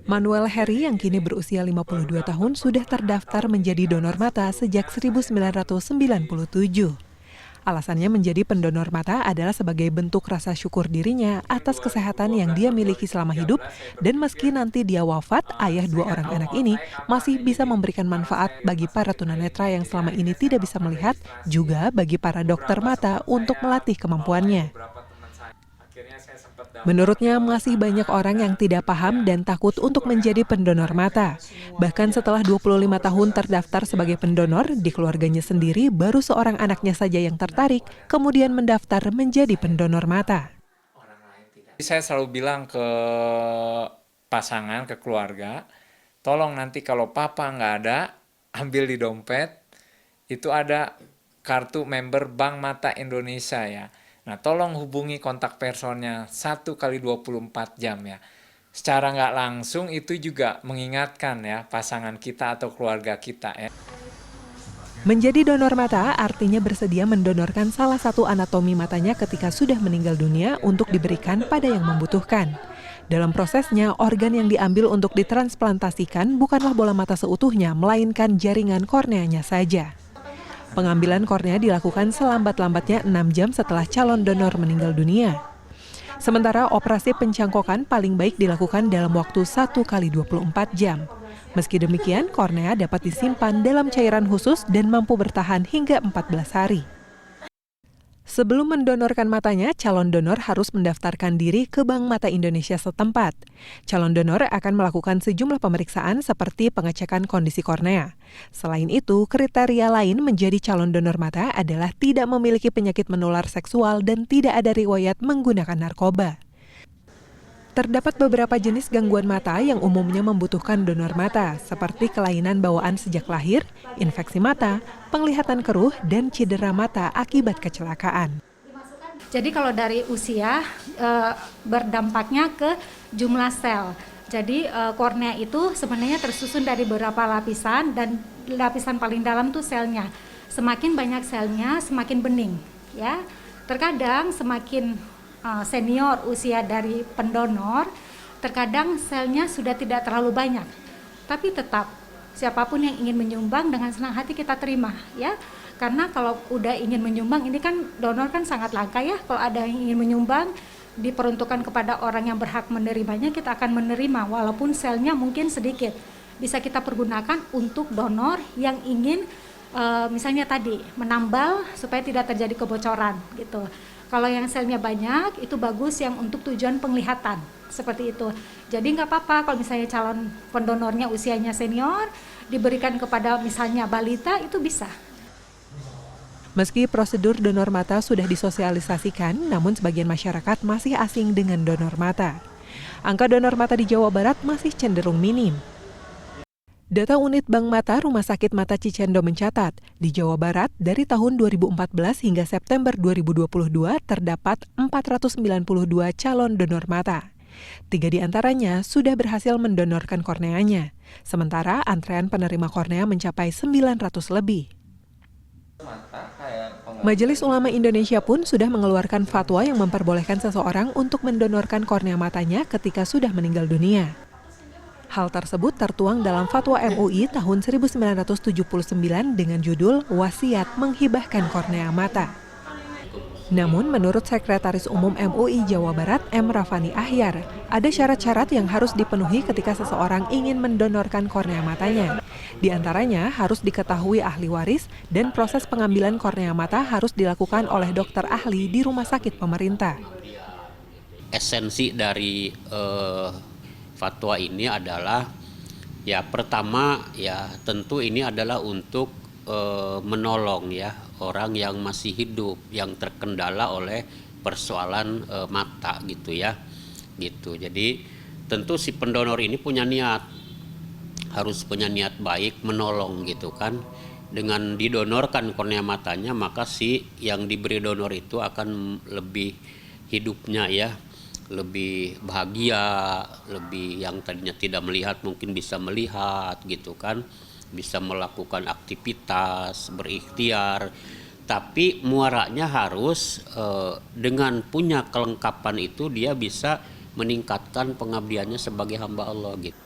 Manuel Heri yang kini berusia 52 tahun sudah terdaftar menjadi donor mata sejak 1997. Alasannya menjadi pendonor mata adalah sebagai bentuk rasa syukur dirinya atas kesehatan yang dia miliki selama hidup, dan meski nanti dia wafat, ayah dua orang anak ini masih bisa memberikan manfaat bagi para tunanetra yang selama ini tidak bisa melihat, juga bagi para dokter mata untuk melatih kemampuannya. Menurutnya, masih banyak orang yang tidak paham dan takut untuk menjadi pendonor mata. Bahkan setelah 25 tahun terdaftar sebagai pendonor, di keluarganya sendiri baru seorang anaknya saja yang tertarik, kemudian mendaftar menjadi pendonor mata. Saya selalu bilang ke pasangan, ke keluarga, tolong nanti kalau papa nggak ada, ambil di dompet, itu ada kartu member Bank Mata Indonesia ya. Nah, tolong hubungi kontak personnya 1x24 jam ya. Secara nggak langsung itu juga mengingatkan ya pasangan kita atau keluarga kita ya. Menjadi donor mata artinya bersedia mendonorkan salah satu anatomi matanya ketika sudah meninggal dunia untuk diberikan pada yang membutuhkan. Dalam prosesnya, organ yang diambil untuk ditransplantasikan bukanlah bola mata seutuhnya, melainkan jaringan korneanya saja. Pengambilan kornea dilakukan selambat-lambatnya 6 jam setelah calon donor meninggal dunia. Sementara operasi pencangkokan paling baik dilakukan dalam waktu 1x24 jam. Meski demikian, kornea dapat disimpan dalam cairan khusus dan mampu bertahan hingga 14 hari. Sebelum mendonorkan matanya, calon donor harus mendaftarkan diri ke Bank Mata Indonesia setempat. Calon donor akan melakukan sejumlah pemeriksaan seperti pengecekan kondisi kornea. Selain itu, kriteria lain menjadi calon donor mata adalah tidak memiliki penyakit menular seksual dan tidak ada riwayat menggunakan narkoba. Terdapat beberapa jenis gangguan mata yang umumnya membutuhkan donor mata, seperti kelainan bawaan sejak lahir, infeksi mata, penglihatan keruh, dan cedera mata akibat kecelakaan. Jadi kalau dari usia berdampaknya ke jumlah sel. Jadi kornea itu sebenarnya tersusun dari beberapa lapisan, dan lapisan paling dalam tuh selnya. Semakin banyak selnya, semakin bening. Ya, terkadang semakin senior usia dari pendonor, terkadang selnya sudah tidak terlalu banyak, tapi tetap siapapun yang ingin menyumbang dengan senang hati kita terima ya, karena kalau udah ingin menyumbang ini kan donor kan sangat langka ya, kalau ada yang ingin menyumbang diperuntukkan kepada orang yang berhak menerimanya, kita akan menerima walaupun selnya mungkin sedikit, bisa kita pergunakan untuk donor yang ingin misalnya tadi menambal supaya tidak terjadi kebocoran gitu. Kalau yang selnya banyak, itu bagus yang untuk tujuan penglihatan, seperti itu. Jadi nggak apa-apa kalau misalnya calon pendonornya usianya senior, diberikan kepada misalnya balita, itu bisa. Meski prosedur donor mata sudah disosialisasikan, namun sebagian masyarakat masih asing dengan donor mata. Angka donor mata di Jawa Barat masih cenderung minim. Data unit Bank Mata Rumah Sakit Mata Cicendo mencatat, di Jawa Barat dari tahun 2014 hingga September 2022 terdapat 492 calon donor mata. 3 di antaranya sudah berhasil mendonorkan korneanya, sementara antrean penerima kornea mencapai 900 lebih. Majelis Ulama Indonesia pun sudah mengeluarkan fatwa yang memperbolehkan seseorang untuk mendonorkan kornea matanya ketika sudah meninggal dunia. Hal tersebut tertuang dalam Fatwa MUI tahun 1979 dengan judul Wasiat Menghibahkan Kornea Mata. Namun menurut Sekretaris Umum MUI Jawa Barat M. Rafani Ahyar, ada syarat-syarat yang harus dipenuhi ketika seseorang ingin mendonorkan kornea matanya. Di antaranya harus diketahui ahli waris dan proses pengambilan kornea mata harus dilakukan oleh dokter ahli di rumah sakit pemerintah. Esensi dari fatwa ini adalah ya pertama ya tentu ini adalah untuk menolong ya orang yang masih hidup yang terkendala oleh persoalan mata gitu ya gitu. Jadi tentu si pendonor ini punya niat, harus punya niat baik menolong gitu kan. Dengan didonorkan kornea matanya maka si yang diberi donor itu akan lebih hidupnya ya lebih bahagia, lebih yang tadinya tidak melihat mungkin bisa melihat gitu kan, bisa melakukan aktivitas, berikhtiar. Tapi muaranya harus dengan punya kelengkapan itu dia bisa meningkatkan pengabdiannya sebagai hamba Allah gitu.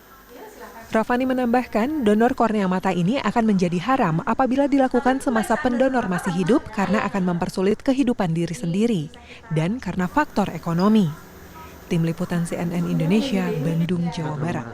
Rafani menambahkan, donor kornea mata ini akan menjadi haram apabila dilakukan semasa pendonor masih hidup karena akan mempersulit kehidupan diri sendiri dan karena faktor ekonomi. Tim Liputan CNN Indonesia, Bandung, Jawa Barat.